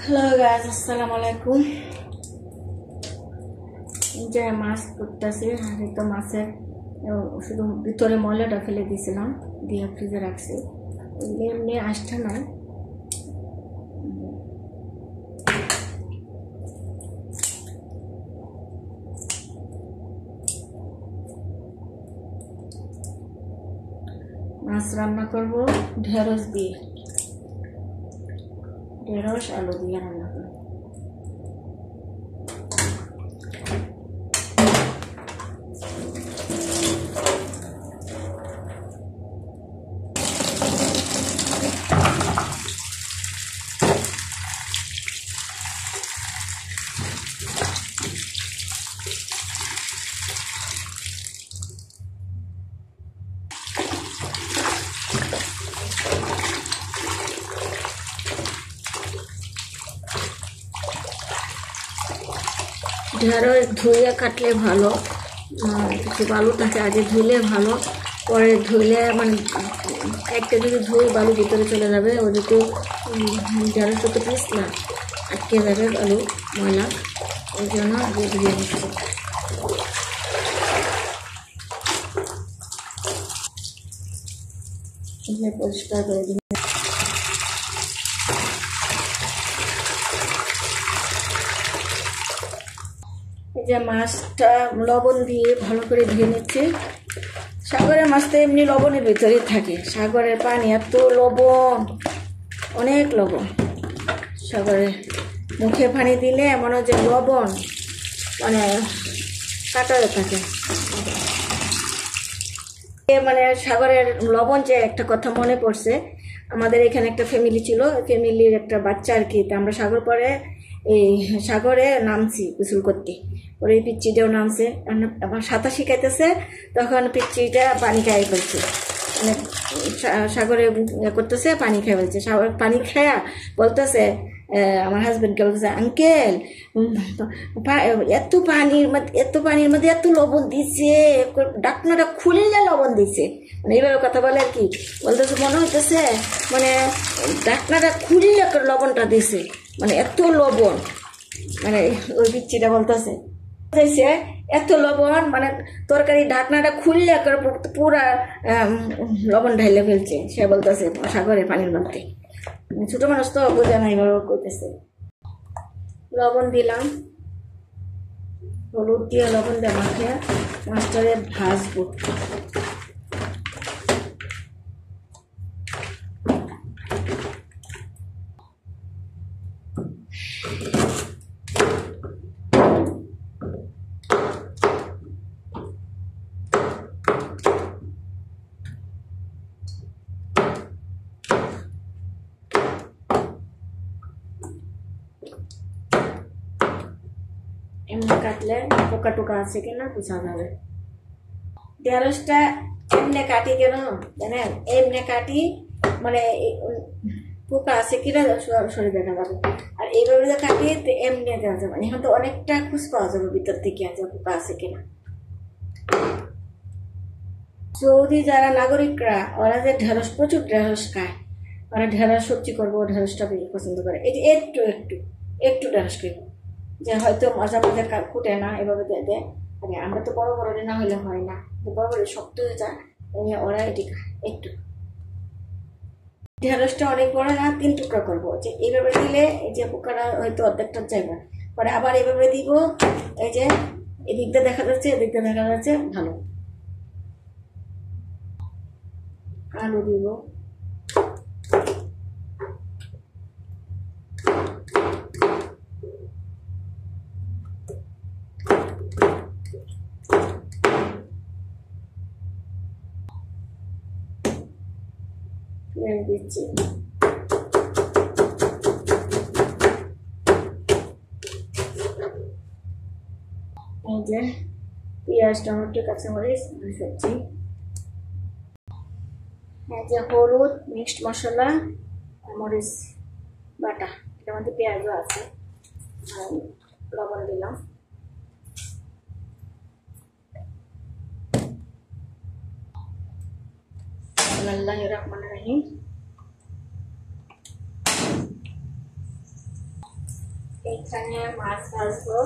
Hello guys, আসসালামু আলাইকুম। যে মাছ করতেছি, আমি তো মাছের শুধু ভিতরে ময়লাটা ফেলে দিয়েছিলাম, দিয়ে ফ্রিজে রাখছি। এমনি আসছে না। মাছ রান্না করব ঢেঁড়স দিয়ে, ঢেঁড়স আলু দিয়ে রান্না করব। ঢেঁড়স ধুয়ে কাটলে ভালো, কিছু বালু থাকে, আগে ধুলে ভালো, পরে ধুলে মানে একটা যদি ধুই বালু ভিতরে চলে যাবে, ওদিকে ঢেঁড়সটা তো পিস না, আটকে যাবে বালু ময়লা, ওই জন্য আগে ধুয়ে নিচ্ছি। পরিষ্কার করে দিই। এই যে মাছটা লবণ দিয়ে ভালো করে ধুয়ে নিচ্ছি। সাগরের মাছ তো এমনি লবণের ভিতরেই থাকে, সাগরের পানি এত লবণ, অনেক লবণ। সাগরের মুখে পানি দিলে মনে হয় যে লবণ মানে কাটারে থাকে। মানে সাগরের লবণ, যে একটা কথা মনে পড়ছে, আমাদের এখানে একটা ফ্যামিলি ছিল, ফ্যামিলির একটা বাচ্চা আর কি, আমরা সাগর পরে এই সাগরে নামছি গোসল করতে, ওর এই পিচ্চিটাও নামছে, আমার সাঁতার শিখাইতেছে, তখন পিচ্চিটা পানি খাই ফেলছে, মানে সাগরে করতেছে, পানি খাই ফেলছে, পানি খায়া বলতেছে, আমার হাজবেন্ডকে বলতেছে, আঙ্কেল এত পানির মধ্যে এত লবণ দিছে, ডাকনাটা খুললে লবণ দিছে, মানে এইভাবে কথা বলে আর কি। বলতেছে মনে হইতেছে মানে ডাকনাটা খুললে লবণটা দিছে, মানে এত লবণ, মানে ওই পিচ্চিটা বলতেছে এত লবণ, মানে তরকারি ঢাকনাটা খুললে পুরা লবণ ঢাইলে ফেলছে, সে বলতেছে সাগরে পানির মধ্যে। ছোট মানুষ তো বোঝে না, এইভাবে করতেছে। লবণ দিলাম, হলুদ দিয়ে লবণ দিয়ে মাখিয়ে মাছটারে ভাজবো। এমনি কাটলে পোকা টোকা আছে কিনা বোঝা যাবে। ঢেঁড়সটা এমনি কাটি কেন জানেন, এমনি কাটি মানে পোকা আছে কিনা সরে দেখা যাবে, আর এইভাবে যে কাটি এমনি দেওয়া যাবে, এখন তো অনেকটা খুঁজ পাওয়া যাবে ভিতর থেকে যে পোকা আছে কিনা। সৌদি যারা নাগরিকরা, ওরা যে ঢেঁড়স প্রচুর ঢেঁড়স খায়, ওরা ঢেঁড়স সবজি করবো, ঢেঁড়সটা বেশি পছন্দ করে। এই যে একটু একটু একটু ঢেঁড়স খাইব, যে হয়তো মাঝে মাঝে কুটে না, এভাবে দিয়ে দেয়। মানে আমরা তো বড় বড় না হলে হয় না, বড় বড় শক্ত হয়ে যায়, ওরা এটি খায় একটু। ঢেঁড়সটা অনেক বড় না, 3 টুকরা করবো, যে এইভাবে দিলে এই যে পোকাটা হয়তো অর্ধেকটা জায়গা, পরে আবার এইভাবে দিব, এই যে এদিকটা দেখা যাচ্ছে, এদিকটা দেখা যাচ্ছে, ভালো। আলু দিব, পেঁয়াজ দিচ্ছি, এই যে পেঁয়াজ, টমেটো, কাঁচামরিচ, সবজি, এই যে হলুদ, মিক্সড মশলা, মরিচ বাটা, এটার মধ্যে পেঁয়াজও আছে, লবণ দিলাম। বিসমিল্লাহির রহমানির রহিম। এখানে মাছ ভাজবো।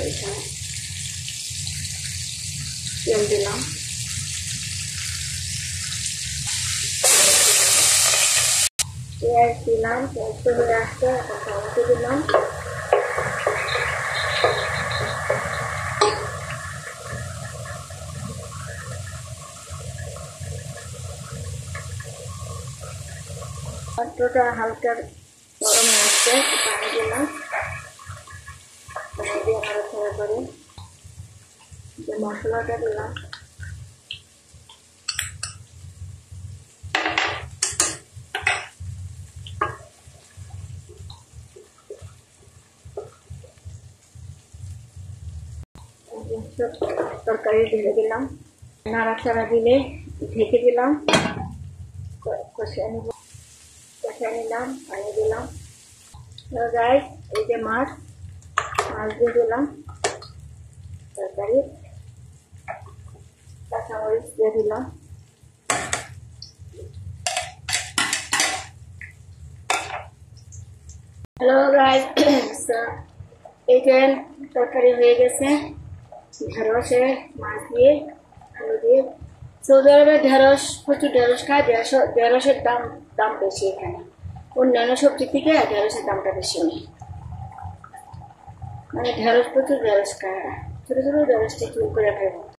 এখানে তেল দিলাম, পেঁয়াজ দিলাম, পেঁয়াজ হয়ে আসছে, এখন টমেটো দিলাম, টমেটোটা হালকা গরম হচ্ছে, পানি দিলাম, পানি দিয়ে নাড়াচাড়া করে যে মশলাটা দিলাম, তরকারি ঢেলে দিলাম, নাড়াচাড়া দিলে ঢেকে দিলাম, কষিয়ে নিলাম, পানি দিলাম। গাইস, এই যে মাছ দিয়ে দিলাম তরকারি, কাঁচামরিচ দিয়ে দিলাম, হ্যালো গাইস, এই যে তরকারি হয়ে গেছে, ঢেঁড়সের মাছ দিয়ে আলু দিয়ে। সৌদি আরবে ঢেঁড়স, প্রচুর ঢেঁড়স খায়, ঢেঁড়সের দাম বেশি এখানে, অন্যান্য সবজি থেকে ঢেঁড়সের দামটা বেশি নেই, মানে ঢেঁড়স প্রচুর ঢেঁড়স খায়, ছোটো ছোটো ঢেঁড়সটা চুল করে খাইব।